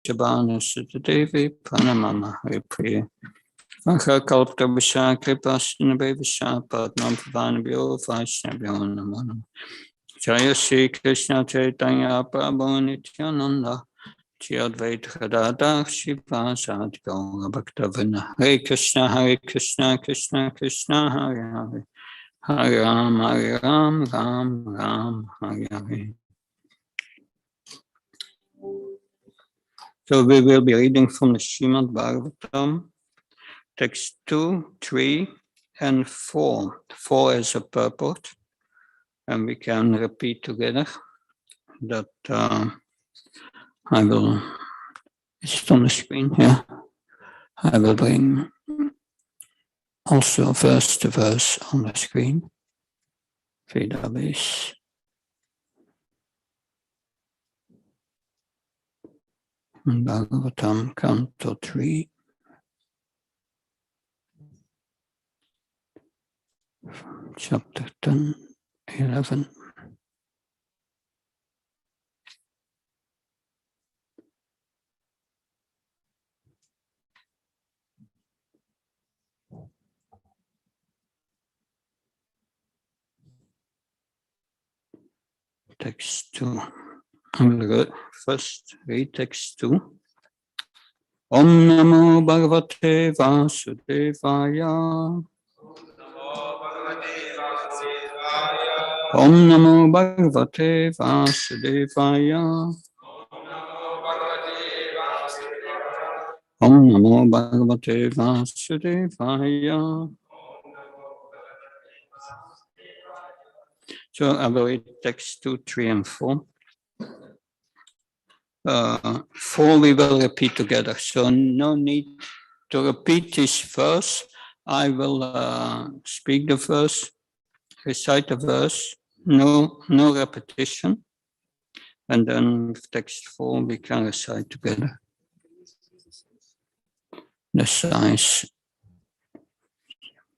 Shabana Sutadevi Pranamama Haripriya Kalpta Visha Kripasana Bevisha Padma Pavanabhyo Vaishnavyo Namo Jaya Sri Krishna Chaitanya Prabhu Nityananda Shri Advaita Gadadhar Shivasadi Gaura Bhaktavina Hare Krishna Krishna Krishna Hare Hare Hare Ram Ram Hare Hare. So we will be reading from the Srimad Bhagavatam, text 2, 3, and 4. 4 as a purport, and we can repeat together that I will, it's on the screen here, I will bring also verse to verse on the screen, database. Bhagavatam, Canto 3. Chapter 10, 11. Text 2. I will first read text 2. Om Namo Bhagavate Vasudevaya. Om Namo Bhagavate Vasudevaya. Om Namo Bhagavate Vasudevaya. So I will read text 2, 3, and 4. 4 we will repeat together, so no need to repeat this verse. I will speak the verse, recite the verse, no repetition, and then with text 4 we can recite together the size.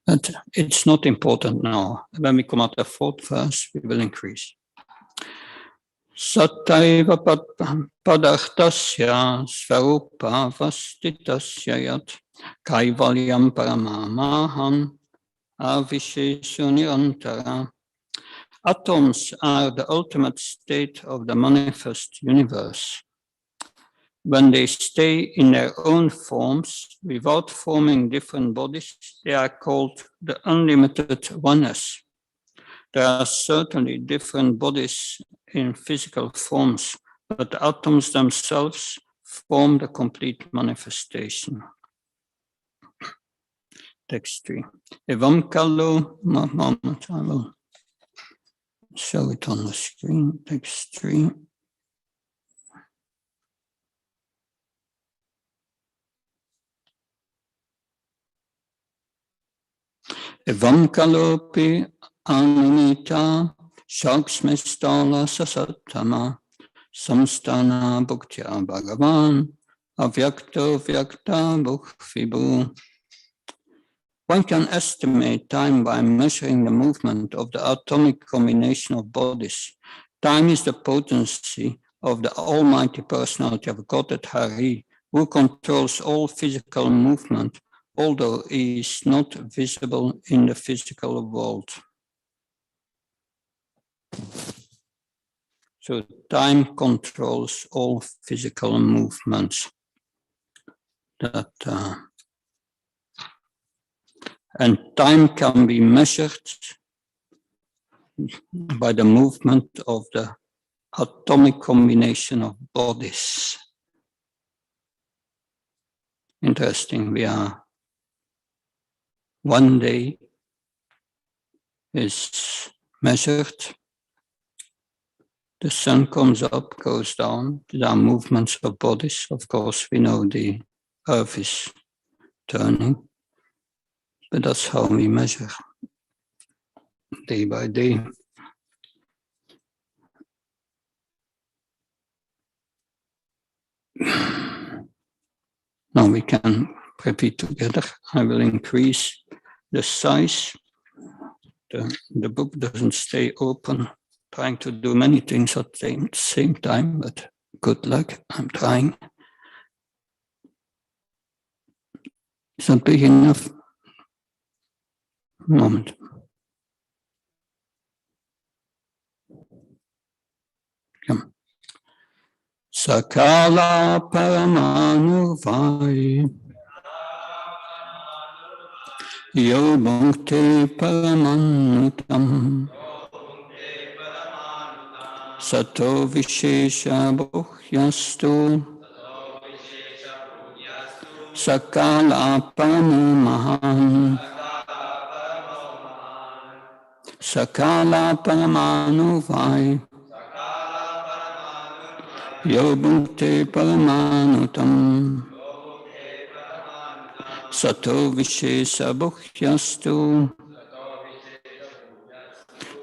But it's not important now. When we come at the 4th verse, we will increase. Sattaiva padarthasya svarupa vastitasya yat kaivalyam paramamaham avisheshu nirantara. Atoms are the ultimate state of the manifest universe. When they stay in their own forms without forming different bodies, they are called the unlimited oneness. There are certainly different bodies in physical forms, but the atoms themselves form the complete manifestation. Text 3. Evam kalu, moment, I will show it on the screen. Text 3. Evam kalopi Anumita Shaksmistala Sasattama Samstana Bhuktya Bhagavan Avyakto Vyakta Bhukvibu. One can estimate time by measuring the movement of the atomic combination of bodies. Time is the potency of the Almighty Personality of Godhead Hari, who controls all physical movement, although he is not visible in the physical world. So time controls all physical movements. And time can be measured by the movement of the atomic combination of bodies. Interesting, we are one day is measured. The sun comes up, goes down. There are movements of bodies. Of course, we know the earth is turning, but that's how we measure day by day. Now we can repeat together. I will increase the size. The book doesn't stay open. Trying to do many things at the same time, but good luck, I'm trying. Is that big enough? Moment. Come. Sakala Paramanuvai Yo Bhakti Paramanutam Sato Vishesha Bhuhyastu Sakala Paramahan Sakala Paramanuvai Yo Bhakti Paramanutam Sato Vishesha Bhuhyastu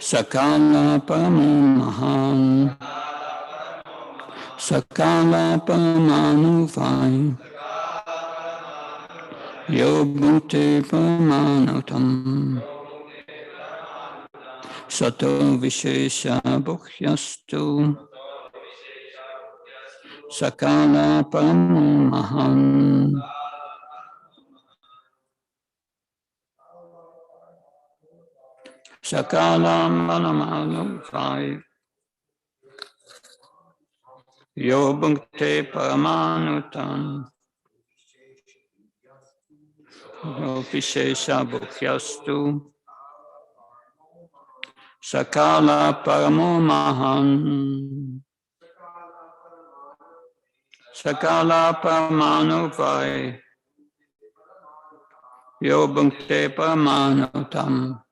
Sakala Paramahan Sakala Paramanuvai Yo Bhakti Paramanutam Sato Vishesha Bhuhyastu Sakala Paramahan Sakala Paramanuvai Yo Bhakti Paramanutam Yo Vishesha Bhuhyastu Sakala Paramomahan Sakala Paramanuvai Yo Bhakti Paramanutam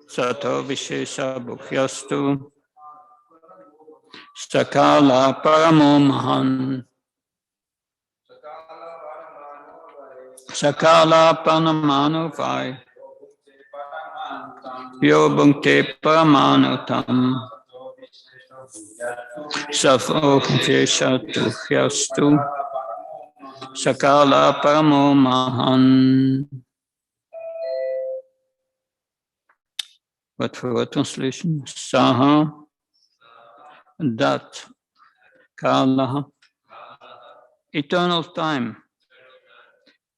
Sato Vishesha Bhuhyastu Sakala Paramomahan Sakala Paramanuvai Yo Bhakti Paramanutam Sato Vishesha Bhuhyastu Sakala Paramomahan. What for a translation? Saha, that, Kala, eternal time,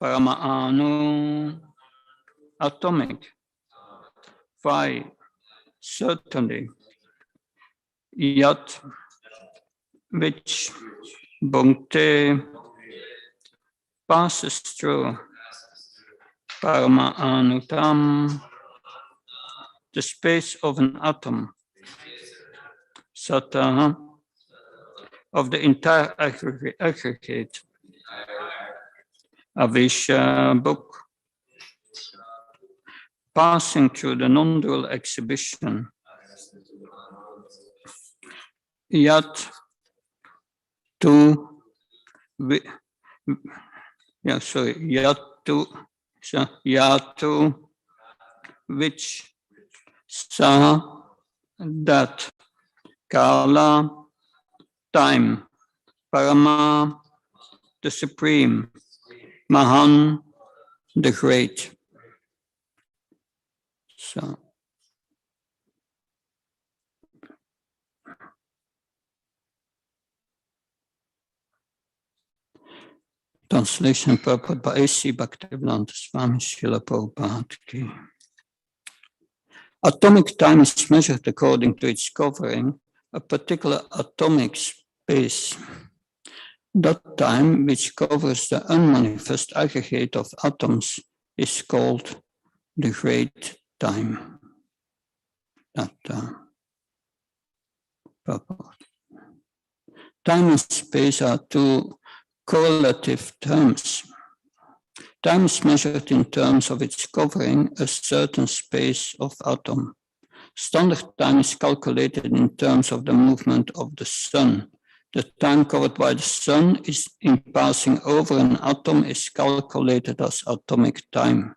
Paramanu, atomic, Vai, certainly, Yat, which, Bhakti, passes through, Paramanutam, the space of an atom, Sata, of the entire aggregate, Avisha book, passing through the non-dual exhibition, Yat to, Yatu, which, Sa, that, Kala, time, Parama, the supreme, Mahan, the great. So, translation purport by A.C. Bhaktivedanta Swami Srila Prabhupada Ki. Atomic time is measured according to its covering a particular atomic space. That time which covers the unmanifest aggregate of atoms is called the great time. That purport. Time and space are two correlative terms. Time is measured in terms of its covering a certain space of atom. Standard time is calculated in terms of the movement of the sun. The time covered by the sun is in passing over an atom is calculated as atomic time.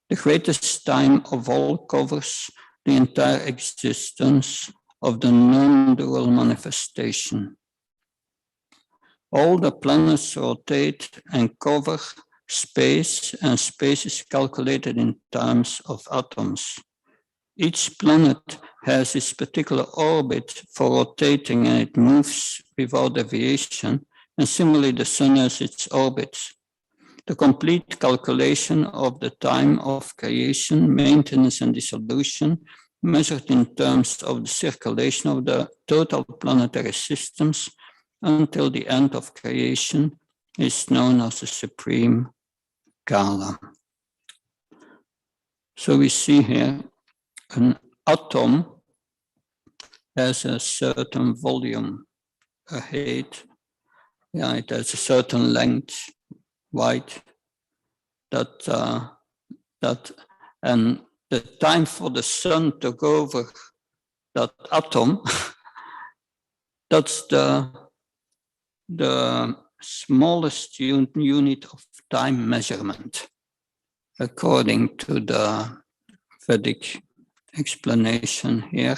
The greatest time of all covers the entire existence of the non-dual manifestation. All the planets rotate and cover space, and space is calculated in terms of atoms. Each planet has its particular orbit for rotating, and it moves without deviation and similarly the sun has its orbits. The complete calculation of the time of creation, maintenance, and dissolution, measured in terms of the circulation of the total planetary systems until the end of creation, is known as the supreme Kala. So we see here an atom has a certain volume, a height, yeah, it has a certain length, wide, and the time for the sun to go over that atom, that's the smallest unit of time measurement, according to the Vedic explanation here.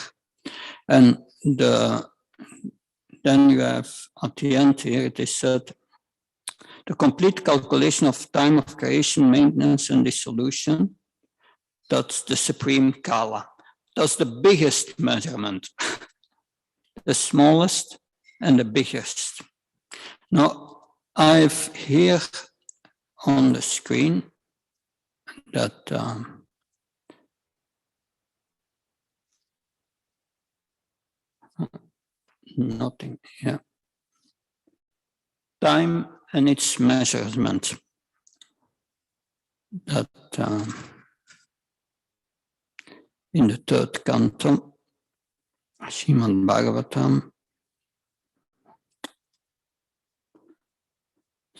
And then you have at the end here, it is said, the complete calculation of time of creation, maintenance, and dissolution, that's the supreme Kala. That's the biggest measurement, the smallest and the biggest. Now, I've here on the screen that nothing here. Time and its measurement. That in the third canto, Srimad Bhagavatam.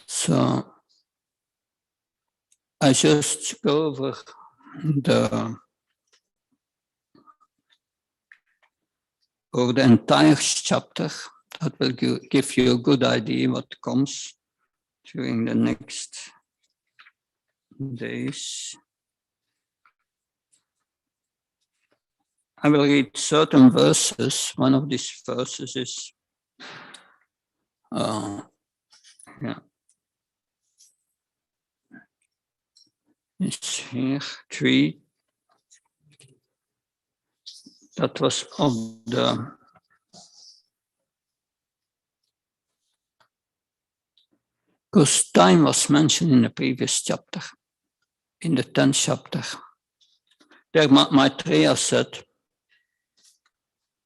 So I just go over the entire chapter. That will give you a good idea what comes during the next days. I will read certain verses. One of these verses is it's here, 3. That was of the because time was mentioned in the previous chapter, in the 10th chapter. There Maitreya said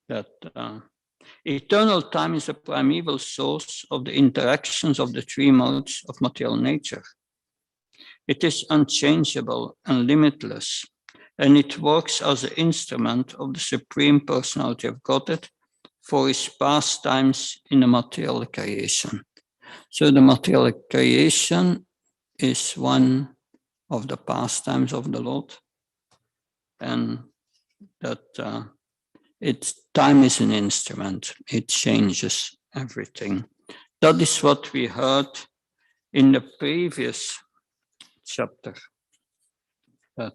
that eternal time is the primeval source of the interactions of the 3 modes of material nature. It is unchangeable and limitless, and it works as an instrument of the Supreme Personality of Godhead for his pastimes in the material creation. So the material creation is one of the pastimes of the Lord, and that time is an instrument. It changes everything. That is what we heard in the previous chapter. That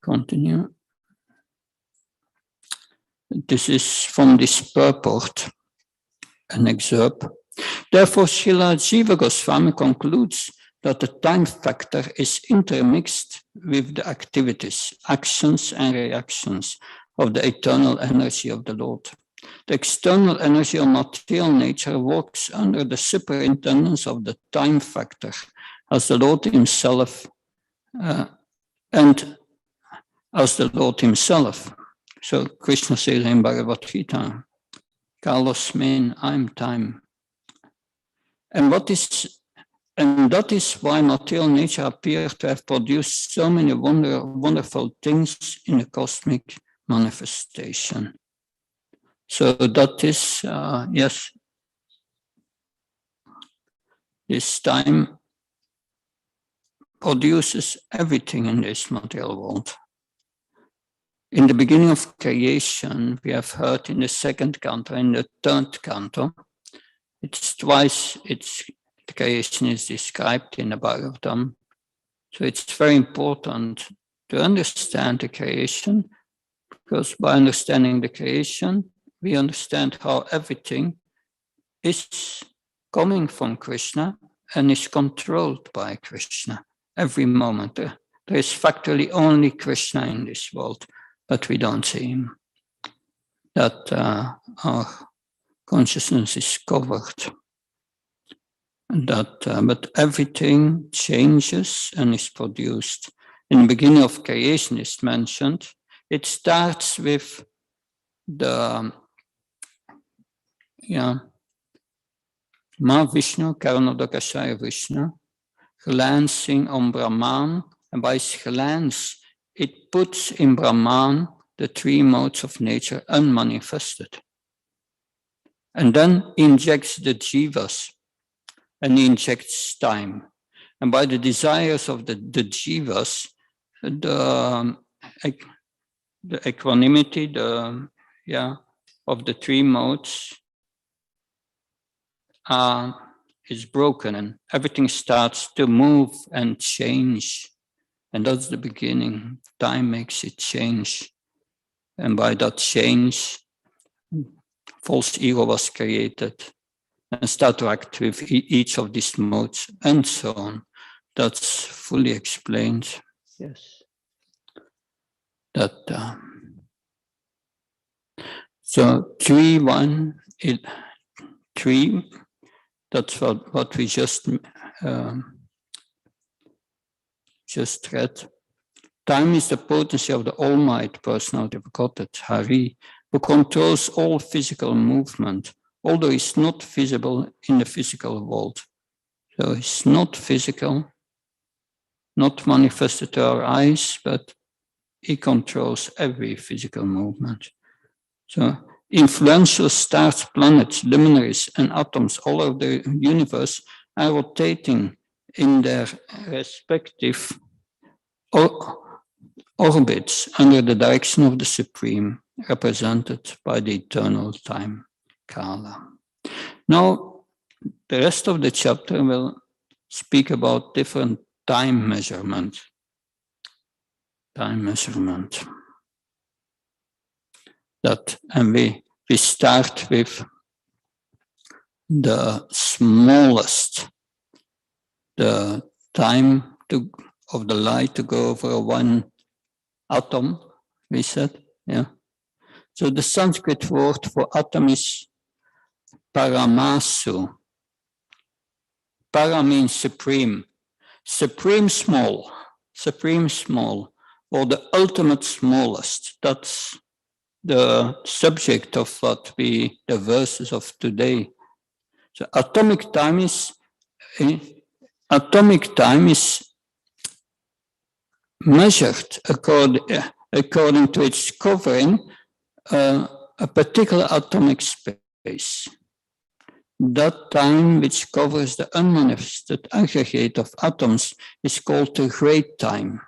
continue. This is from this purport, an excerpt. Therefore, Srila Jiva Goswami concludes that the time factor is intermixed with the activities, actions, and reactions of the eternal energy of the Lord. The external energy of material nature works under the superintendence of the time factor, as the Lord himself, and as the Lord himself. So Krishna says in Bhagavad Gita, Kalos mean I'm time. And that is why material nature appears to have produced so many wonderful things in the cosmic manifestation. So that is, yes, this time produces everything in this material world. In the beginning of creation, we have heard in the 2nd canto, in the 3rd canto, it's twice the creation is described in the Bhagavatam. So it's very important to understand the creation, because by understanding the creation, we understand how everything is coming from Krishna and is controlled by Krishna every moment. There is factually only Krishna in this world, but we don't see him. That our consciousness is covered. But everything changes and is produced. In the beginning of creation is mentioned, it starts with the Mahavishnu, Karanodakashaya Vishnu, glancing on Brahman, and by his glance, it puts in Brahman the three modes of nature unmanifested. And then injects the jivas, and he injects time. And by the desires of the jivas, the equanimity, of the three modes is broken, and everything starts to move and change. And that's the beginning. Time makes it change. And by that change, false ego was created and start to act with each of these modes and so on. That's fully explained. Yes. So 3, 1, 3, that's what we just read. Time is the potency of the Almighty Personality of Godhead, Hari, who controls all physical movement, although it's not visible in the physical world. So it's not physical, not manifested to our eyes, but he controls every physical movement. So influential stars, planets, luminaries, and atoms all over the universe are rotating in their respective orbits under the direction of the Supreme, represented by the eternal time, Kala. Now, the rest of the chapter will speak about different time measurement. And we start with the smallest, the time of the light to go over one atom, we said, yeah. So the Sanskrit word for atom is paramasu. Para means supreme. Supreme small, or the ultimate smallest. That's the subject of the verses of today. So atomic time is measured according to its covering a particular atomic space. That time which covers the unmanifested aggregate of atoms is called the great time.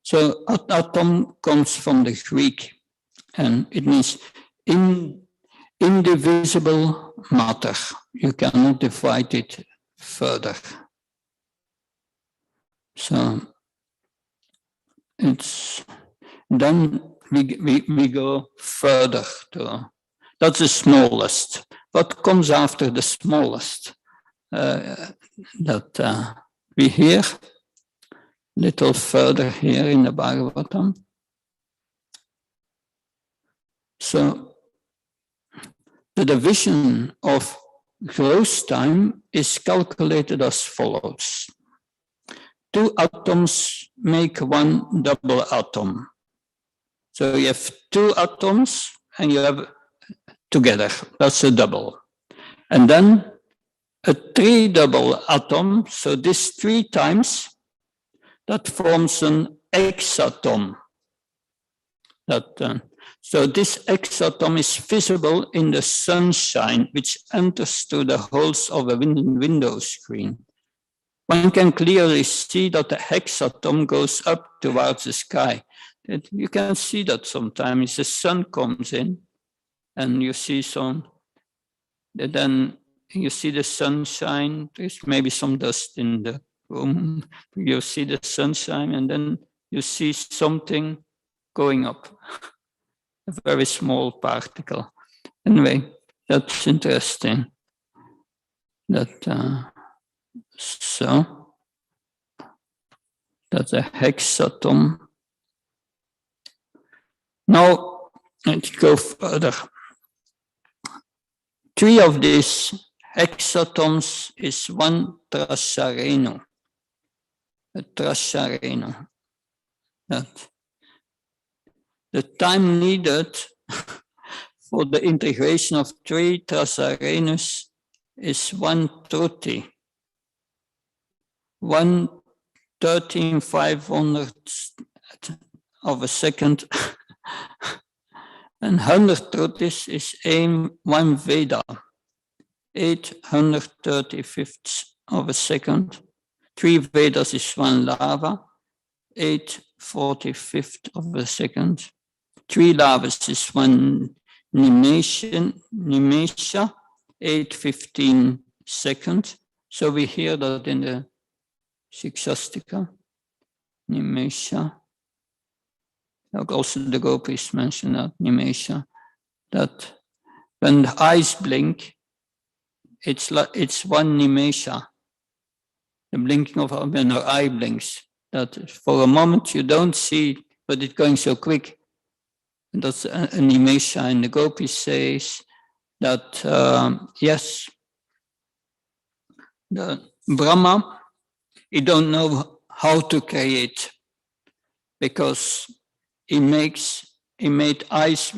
So atom comes from the Greek, and it means indivisible matter. You cannot divide it further. So then we go further to, that's the smallest. What comes after the smallest? That we hear little further here in the Bhagavatam. So the division of gross time is calculated as follows. 2 atoms make one double atom. So you have 2 atoms and you have together, that's a double. And then a 3 double atom, so this 3 times, that forms an exatom. So this exatom is visible in the sunshine, which enters through the holes of a window screen. One can clearly see that the hexatom goes up towards the sky. You can see that sometimes the sun comes in and you see then you see the sunshine, there's maybe some dust in the room, you see the sunshine and then you see something going up, a very small particle. Anyway, that's interesting. So that's a hexatom. Now let's go further. 3 of these hexatons is 1 trasareno. A trasareno. That the time needed for the integration of 3 trasarenus is 1 truti. 1/13,500 of a second. And 100 trutis is 1 Veda, 835ths of a second. 3 Vedas is 1 lava, 8/45 of a second. 3 lavas is 1 nimesha, 8/15 seconds. So we hear that in the Shikshastika, nimesha. Also the gopis mention that, nimesha, that when the eyes blink, it's 1 nimesha. The blinking of when her eye blinks, that for a moment you don't see, but it's going so quick. And that's a nimesha. And the gopis says that, yes, the Brahma, he don't know how to create, because he made eyes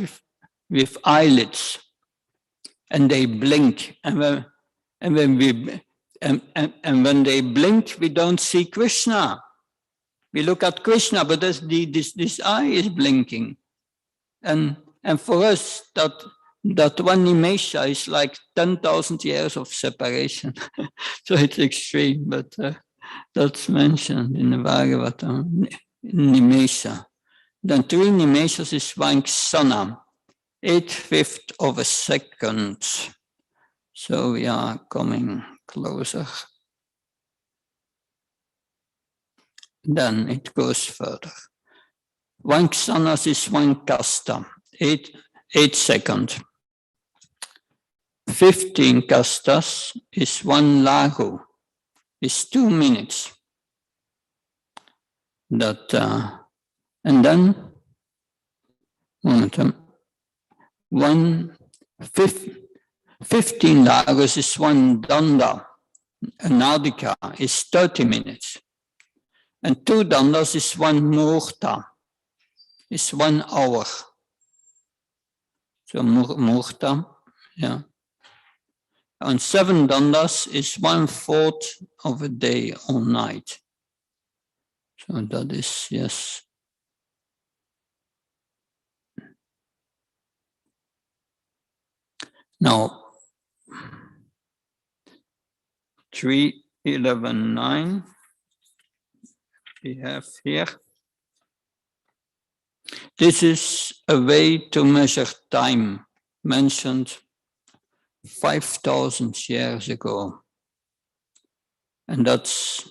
with eyelids, and they blink, and when they blink, we don't see Krishna. We look at Krishna, but this eye is blinking, and for us that 1 nimesha is like 10,000 years of separation. So it's extreme, but that's mentioned in the Bhagavatam, nimesha. Then 3 nimeshas is 1 ksana, 8/5 of a second. So we are coming closer. Then it goes further. 1 ksana is 1 kasta, 8 seconds. 15 kastas is 1 lagu, is 2 minutes. That and then 15 lagus is 1 danda. A nadika is 30 minutes. And 2 dandas is 1 muhurta, is 1 hour. So muhurta, yeah. And 7 dandas is 1/4 of a day or night. So that is, yes. Now, 3:11:9 we have here. This is a way to measure time mentioned 5,000 years ago. And that's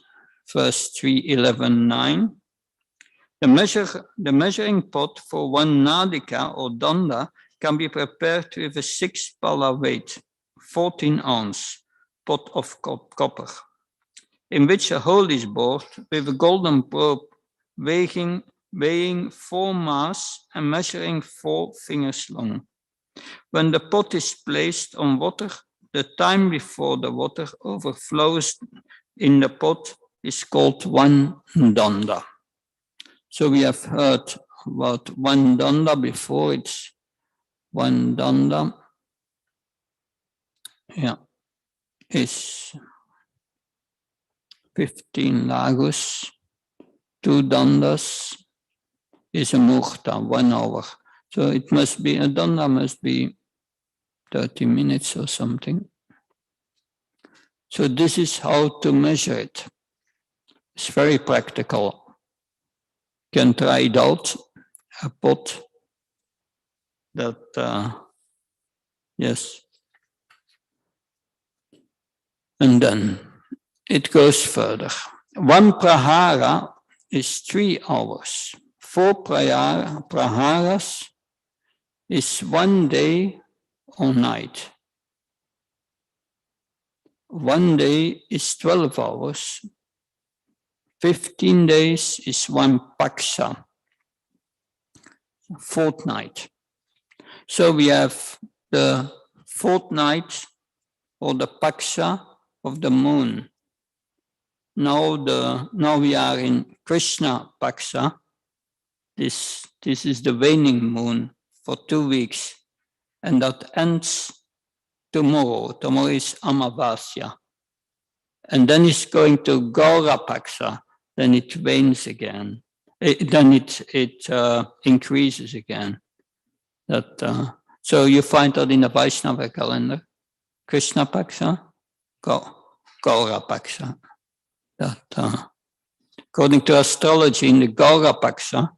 verse 3:11:9. The measuring pot for 1 nadika or danda can be prepared with a 6 pala weight, 14 ounce pot of copper, in which a hole is bored with a golden probe weighing 4 mass and measuring 4 fingers long. When the pot is placed on water, the time before the water overflows in the pot is called 1 danda. So we have heard about 1 danda before. It's 1 danda, yeah, is 15 lagus. 2 dandas is a muhurta, 1 hour. So it must be, a danda must be 30 minutes or something. So this is how to measure it. It's very practical. You can try it out, a pot that, yes. And then it goes further. 1 prahara is 3 hours. 4 praharas is 1 day or night. 1 day is 12 hours. 15 days is 1 paksha, fortnight. So we have the fortnight or the paksha of the moon. Now we are in Krishna paksha. This is the waning moon for 2 weeks, and that ends tomorrow. Tomorrow is Amavasya. And then it's going to Gaura paksha, then it wanes again. Then it increases again. So you find that in the Vaishnava calendar, Krishna paksha, Gaura paksha. According to astrology, in the Gaura paksha,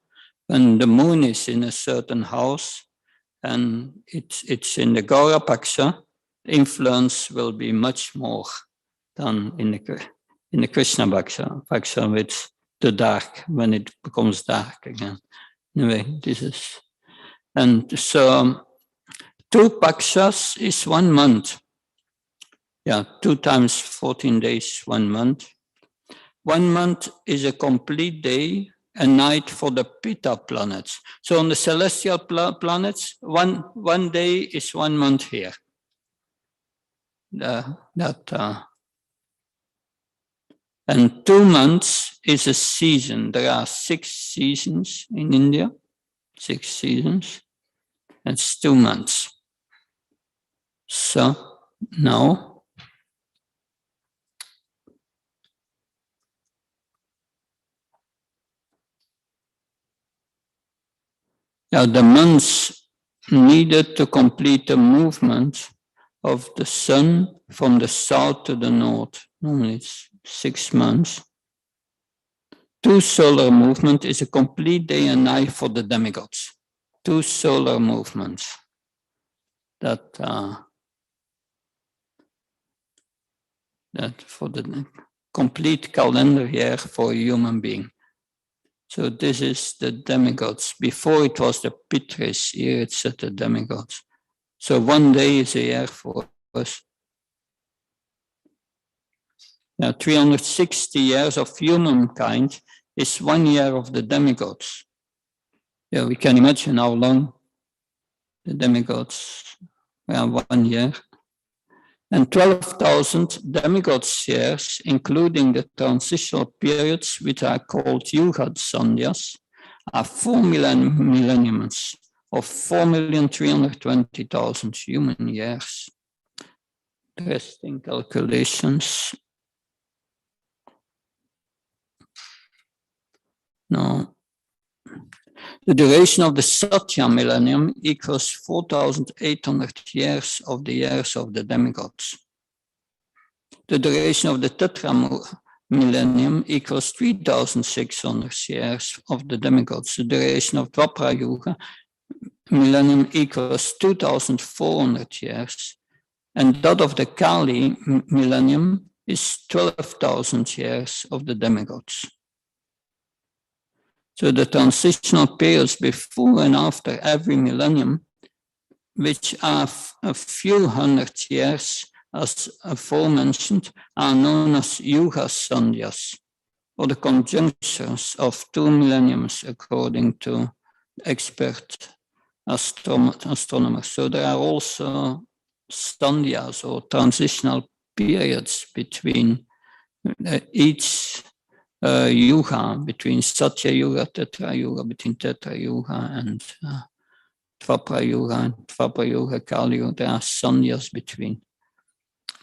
when the moon is in a certain house and it's in the Gaura paksha, influence will be much more than in the Krishna paksha with the dark, when it becomes dark again. Anyway, this is, and so 2 pakshas is 1 month. Yeah, 2 times 14 days, 1 month. 1 month is a complete day and night for the Pitta planets. So on the celestial planets, one day is 1 month here. And 2 months is a season. There are 6 seasons in India, 6 seasons. It's 2 months. So now, the months needed to complete the movement of the sun from the south to the north. Normally it's 6 months. 2 solar movement is a complete day and night for the demigods. 2 solar movements. That for the complete calendar year for a human being. So this is the demigods. Before it was the Pitris, here it's at the demigods. So 1 day is a year for us. Now 360 years of humankind is 1 year of the demigods. Yeah, we can imagine how long the demigods were 1 year. And 12,000 demigods years, including the transitional periods, which are called Yuga Sandhyas, are 4 millenniums of 4,320,000 human years. Interesting calculations. Now, the duration of the Satya millennium equals 4,800 years of the demigods. The duration of the Tetra millennium equals 3,600 years of the demigods. The duration of Dwapara Yuga millennium equals 2,400 years. And that of the Kali millennium is 12,000 years of the demigods. So the transitional periods before and after every millennium, which are a few hundred years, as aforementioned, are known as Yuga Sandhyas, or the conjunctions of 2 millenniums, according to expert astronomers. So there are also Sandhyas, or transitional periods between each Yuga, between Satya Yuga, Tetra Yuga, between Tetra Yuga and Dwapara Yuga, Kali Yuga. There are Sandhyas between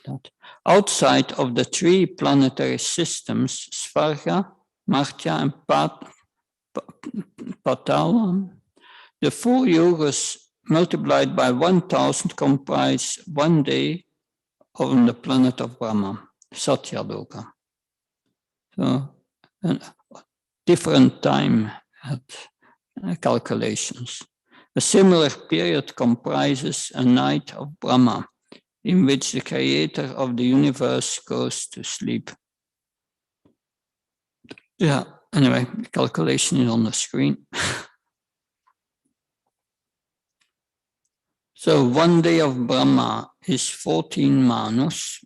that. Outside of the 3 planetary systems, Svarga, Martya, and Patala, the 4 yugas multiplied by 1,000 comprise 1 day on the planet of Brahma, Satya Loka. So, different time calculations. A similar period comprises a night of Brahma, in which the creator of the universe goes to sleep. Yeah, anyway, the calculation is on the screen. So 1 day of Brahma is 14 manus.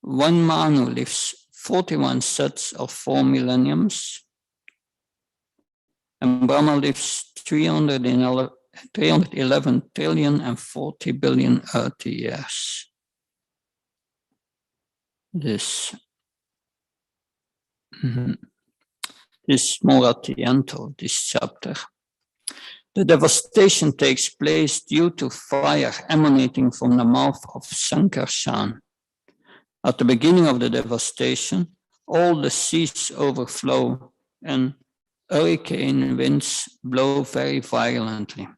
1 manu lives 41 sets of 4 millenniums. And Brahma lives 311 311 trillion and 40 billion Earth years. This is more at the end of this chapter. The devastation takes place due to fire emanating from the mouth of Sankarshan. At the beginning of the devastation, all the seas overflow and hurricane winds blow very violently.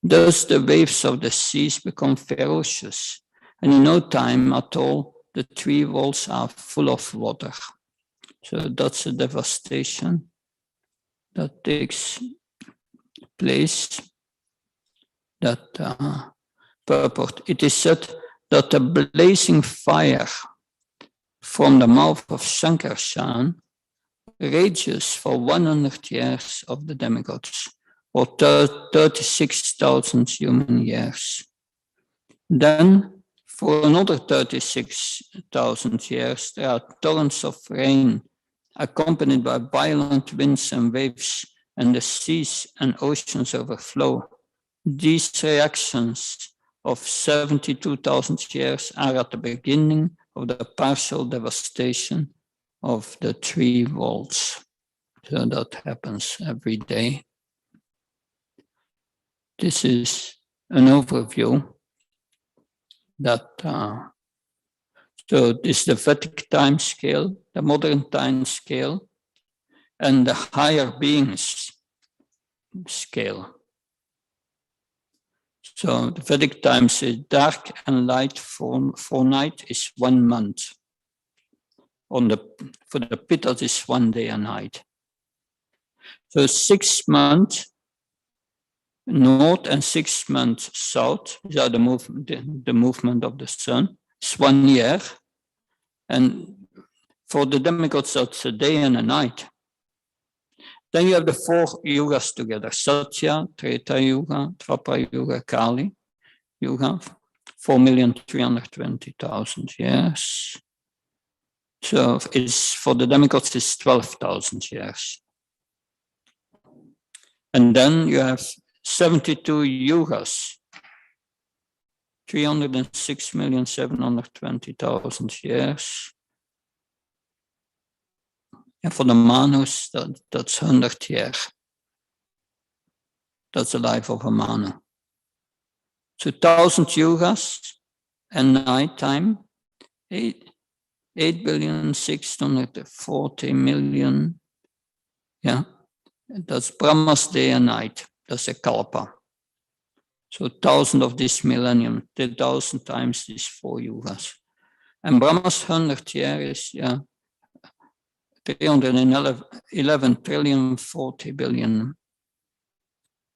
Thus the waves of the seas become ferocious, and in no time at all, the 3 walls are full of water. So that's a devastation that takes place. That purport. It is said that the blazing fire from the mouth of Sankarshan rages for 100 years of the demigods, or 36,000 human years. Then, for another 36,000 years, there are torrents of rain accompanied by violent winds and waves, and the seas and oceans overflow. These reactions of 72,000 years are at the beginning of the partial devastation of the 3 worlds. So that happens every day. This is an overview that so this is the Vedic time scale, the modern time scale, and the higher beings scale. So the Vedic time says dark and light for night is 1 month. For the Pittas is 1 day and night. So 6 months north and 6 months south, these are the movement of the sun. It's 1 year. And for the demigods, that's a day and a night. Then you have the 4 yugas together, Satya, Treta Yuga, Dwapara Yuga, Kali Yuga, 4,320,000 years. So it's for the demigods, it's 12,000 years. And then you have 72 yugas, 306,720,000 years. And for the Manus, that's 100 years. That's the life of a Manu. So 1,000 yugas and nighttime, 8,640,000,000. Yeah, that's Brahma's day and night. That's a kalpa. So 1,000 of this millennium, 1,000 times these 4 yugas. And Brahma's 100 years, yeah, 311 trillion 40 billion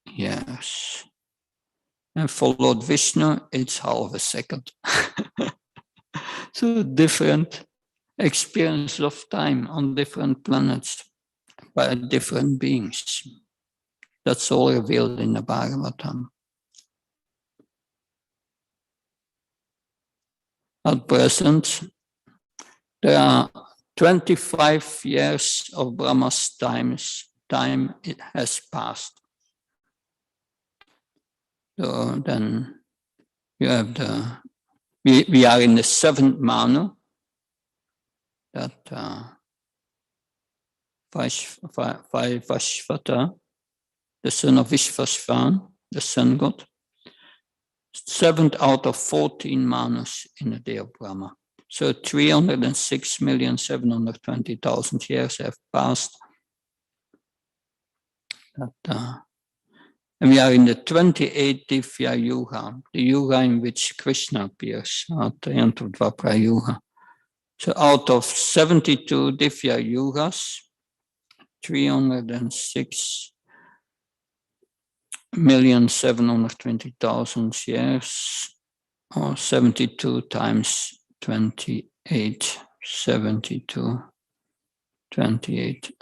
years. And for Lord Vishnu, it's half a second. So different experience of time on different planets by different beings. That's all revealed in the Bhagavatam. At present, there are 25 years of Brahma's time it has passed. So then you have we are in the 7th Manu, that Vaishvata, the son of Vishvasvan, the sun god, 7th out of 14 Manus in the day of Brahma. So 306,720,000 years have passed. And we are in the 28th Divya Yuga, the Yuga in which Krishna appears at the end of Dwapara Yuga. So out of 72 Divya Yugas, 306,720,000 years, or 72 times 28, 72, 28,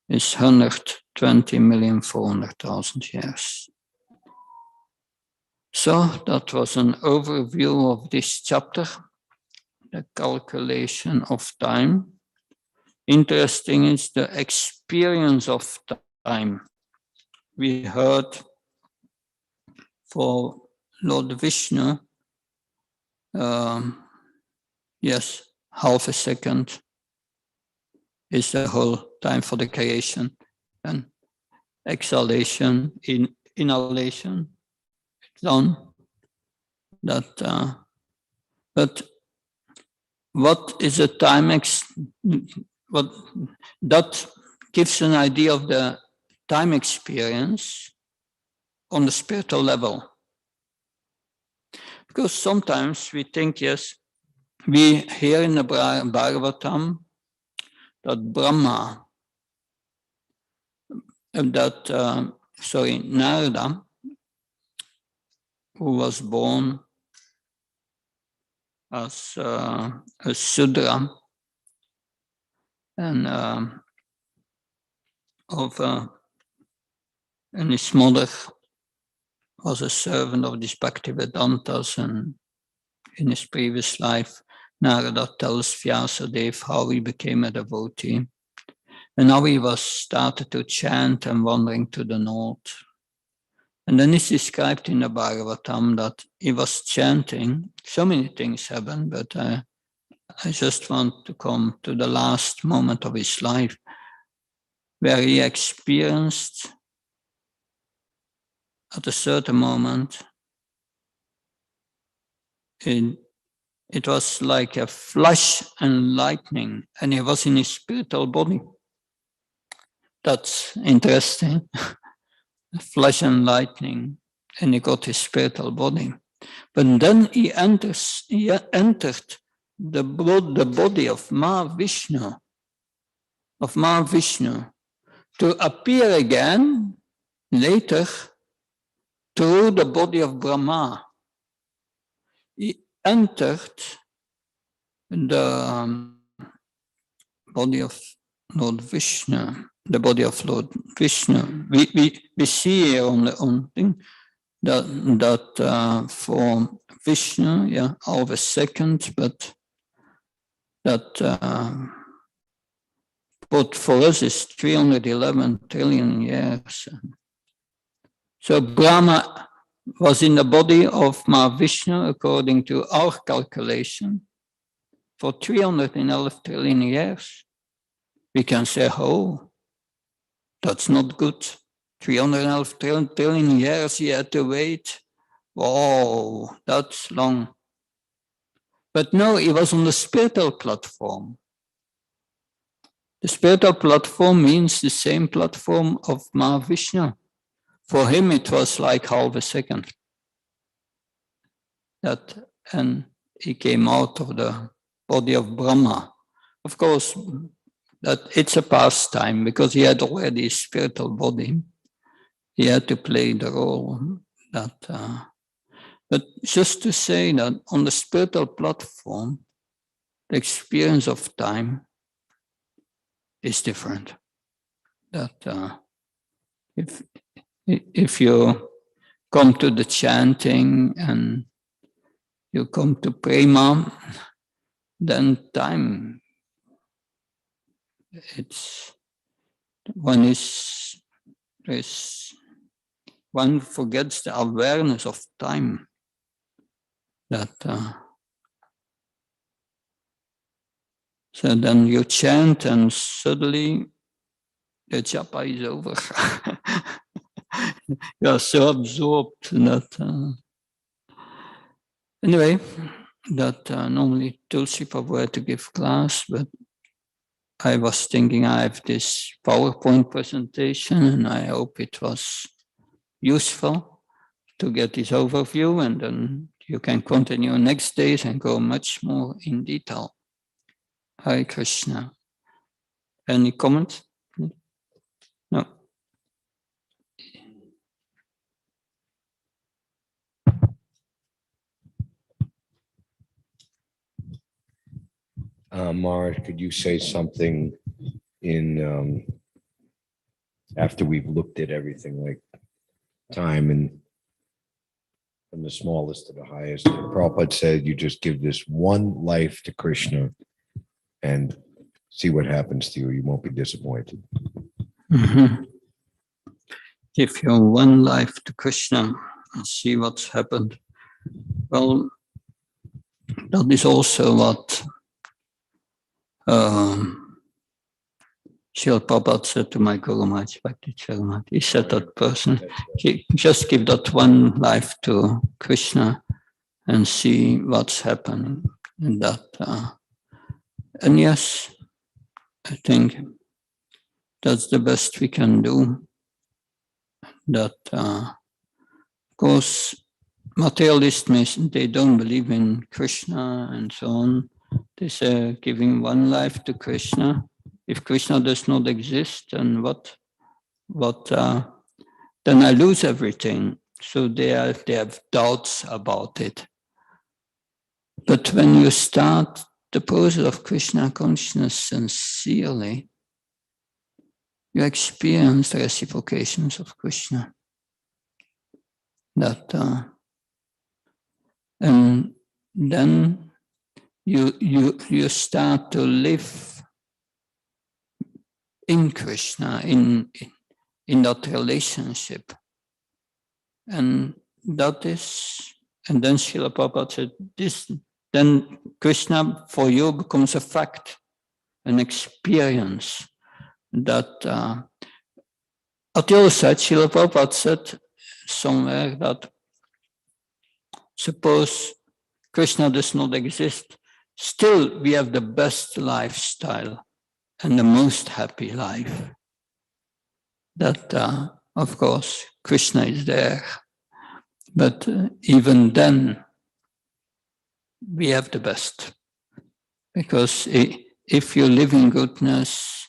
is 120,400,000 years. So that was an overview of this chapter, the calculation of time. Interesting is the experience of time. We heard for Lord Vishnu, yes, half a second is the whole time for the creation. And exhalation, inhalation, done. But what is a time what that gives an idea of the time experience on the spiritual level. Because sometimes we think, yes, we hear in the Bhagavatam that Brahma, Narada, who was born as a Sudra and and his mother was a servant of these Bhaktivedantas, and in his previous life, Narada tells Vyasadeva how he became a devotee. And now he was started to chant and wandering to the north. And then it's described in the Bhagavatam that he was chanting. So many things happened, but I just want to come to the last moment of his life where he experienced at a certain moment, it was like a flash and lightning, and he was in his spiritual body. That's interesting. Flash and lightning, and he got his spiritual body. But then he entered the body of Mahavishnu, to appear again later through the body of Brahma. He entered the body of Lord Vishnu, the body of Lord Vishnu. We see here on the thing that for Vishnu, yeah, half a second, but for us is 311 trillion years. So Brahma was in the body of Mahavishnu, according to our calculation, for 311 trillion years. We can say, oh, that's not good. 311 trillion years he had to wait. Whoa, that's long. But no, he was on the spiritual platform. The spiritual platform means the same platform of Mahavishnu. For him, it was like half a second. And he came out of the body of Brahma. Of course, that it's a pastime because he had already a spiritual body. He had to play the role. But just to say that on the spiritual platform, the experience of time is different. That if you come to the chanting and you come to prema, then time, one forgets the awareness of time. So then you chant and suddenly the japa is over. You are so absorbed that. Anyway, normally Tulsi Prabhu to give class, but I was thinking I have this PowerPoint presentation and I hope it was useful to get this overview, and then you can continue next days and go much more in detail. Hare Krishna. Any comments? No. Mara, could you say something in after we've looked at everything, like time and from the smallest to the highest? Prabhupada said you just give this one life to Krishna and see what happens to you. You won't be disappointed. Mm-hmm. Give your one life to Krishna and see what's happened. Well, that is also what Srila Prabhupada said to my Guru Maharaj, Bhakti Charanat. He said that person, just give that one life to Krishna and see what's happening. And that, and yes, I think that's the best we can do. That, of course, materialists, they don't believe in Krishna and so on. They say giving one life to Krishna. If Krishna does not exist, then then I lose everything. So they have doubts about it. But when you start the process of Krishna consciousness sincerely, you experience the reciprocations of Krishna. That and then you start to live in Krishna, in that relationship. And that is, and then Srila Prabhupada said, then Krishna for you becomes a fact, an experience. That at the other side, Srila Prabhupada said somewhere that suppose Krishna does not exist, still we have the best lifestyle and the most happy life. That, of course, Krishna is there. But even then, we have the best. Because if you live in goodness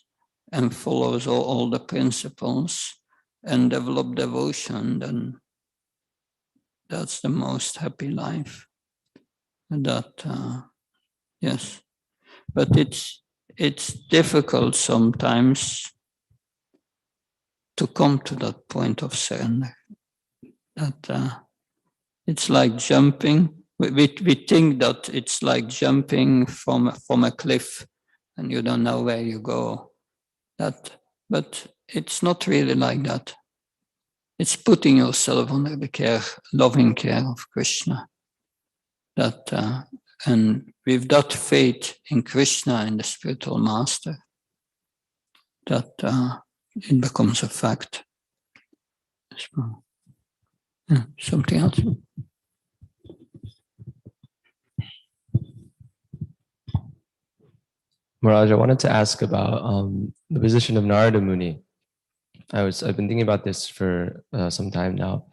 and follows all the principles and develop devotion, then that's the most happy life. And that, yes. But it's difficult sometimes to come to that point of surrender. That it's like jumping. We think that it's like jumping from a cliff and you don't know where you go. But it's not really like that. It's putting yourself under the loving care of Krishna. That and with that faith in Krishna and the spiritual master, that it becomes a fact. Something else? Maharaj, I wanted to ask about the position of Narada Muni. I've been thinking about this for some time now.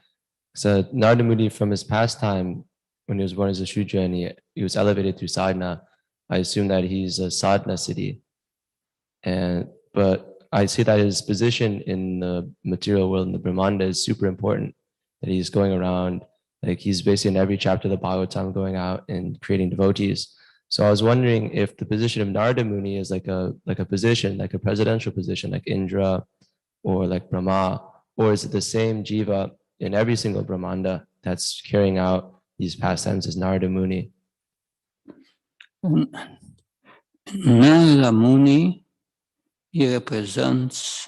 So Narada Muni, from his past time, when he was born as a Shudra and he was elevated through sadhana, I assume that he's a sadhana siddhi. But I see that his position in the material world, in the Brahmanda, is super important. That he's going around, like he's basically in every chapter of the Bhagavatam going out and creating devotees. So I was wondering if the position of Narada Muni is like a position, like a presidential position, like Indra or like Brahma, or is it the same jiva in every single Brahmanda that's carrying out these pastimes as Narada Muni? Narada Muni, he represents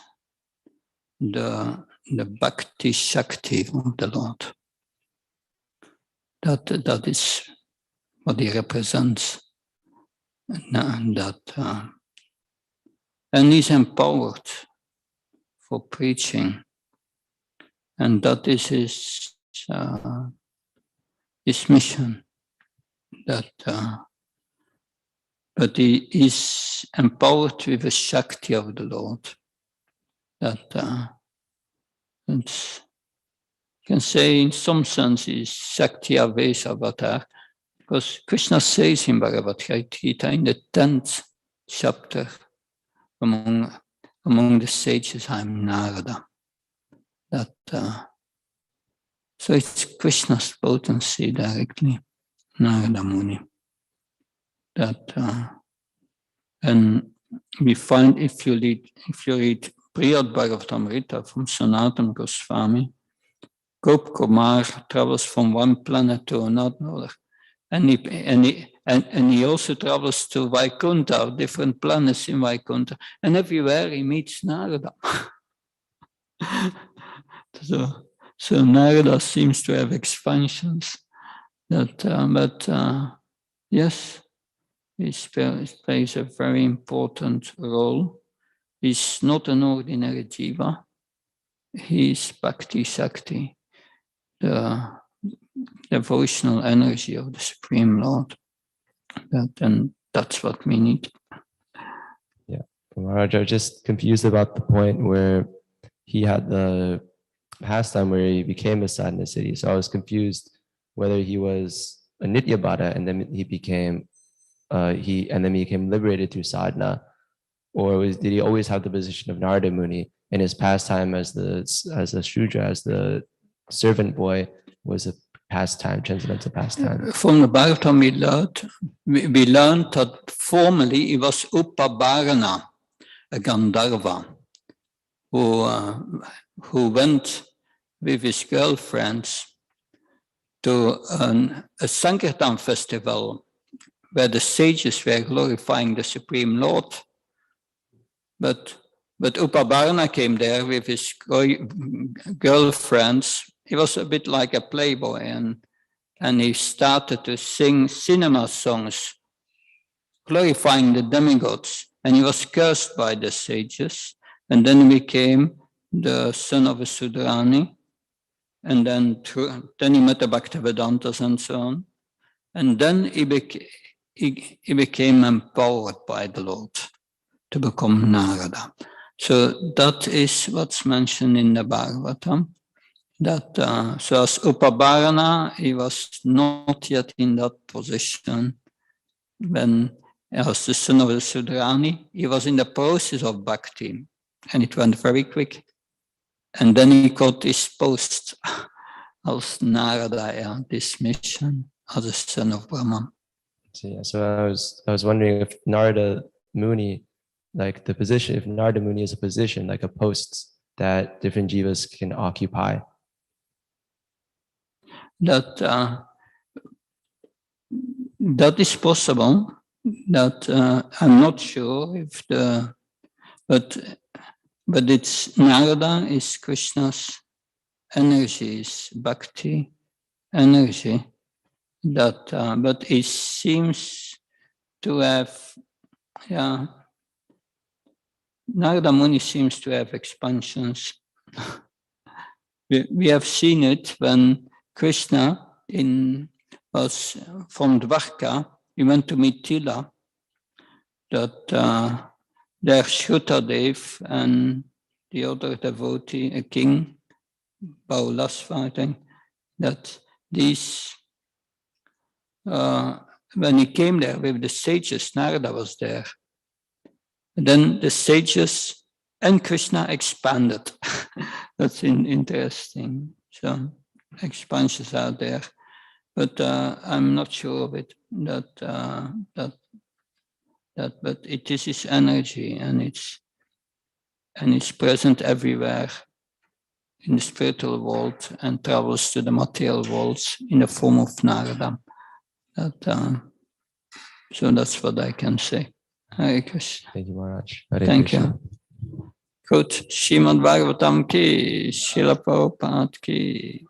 the Bhakti Shakti of the Lord. That is what he represents. And he's empowered for preaching, and that is his mission. That, but he is empowered with the Shakti of the Lord. That you can say in some sense is Shakti Avesa Avatar, because Krishna says in Bhagavad Gita in the 10th chapter, among the sages, I'm Narada. That so it's Krishna's potency directly, Narada Muni. That and we find if you read Brihad Bhagavatamrita from Sanatana Goswami, Gop Kumar travels from one planet to another, and he also travels to Vaikuntha, different planets in Vaikuntha, and everywhere he meets Narada. So Narada seems to have expansions that, yes, he plays a very important role. He's not an ordinary jiva. He's Bhakti Shakti, the devotional energy of the Supreme Lord. And that's what we need. Yeah, Maharaj, I was just confused about the point where he had the pastime where he became a sadhana siddhi. So I was confused whether he was a Nityabhata and then he became liberated through sadhana, or did he always have the position of Narada Muni in his pastime as a Shudra, as the servant boy, was a pastime, transcendental pastime? From the Bhagavatam we learned that formerly he was Upabharana, a Gandharva, who went with his girlfriends to a Sankirtan festival where the sages were glorifying the Supreme Lord. But Upabharana came there with his girlfriends. He was a bit like a playboy, and he started to sing cinema songs glorifying the demigods, and he was cursed by the sages, and then he became the son of a Sudrani, and then he met the Bhaktivedantas and so on, and then he became empowered by the Lord to become Narada. So that is what's mentioned in the Bhagavatam. That so as Upabharana, he was not yet in that position. When as the son of the Sudrani, he was in the process of bhakti, and it went very quick. And then he got his post as Narada, this mission as a son of Brahman. So I was wondering if Narada Muni, like the position, if Narada Muni is a position, like a post that different jivas can occupy. That is possible. That I'm not sure if but it's Narada is Krishna's energy, is Bhakti energy. That but it seems to have, Narada Muni seems to have expansions. We have seen it when Krishna was from Dwarka. He went to meet Tila, that there Shrutadev and the other devotee, a king, Baulasva, I think, that these, when he came there with the sages, Narada was there. And then the sages and Krishna expanded. That's interesting. So expansions are there. But I'm not sure of it. But it is his energy, and it's present everywhere in the spiritual world and travels to the material worlds in the form of Narada. So that's what I can say. Hare Krishna. Thank you, Maharaj. Hare Thank Krishna. you. Good. Srimad Bhagavatam ki, Srila Prabhupada ki.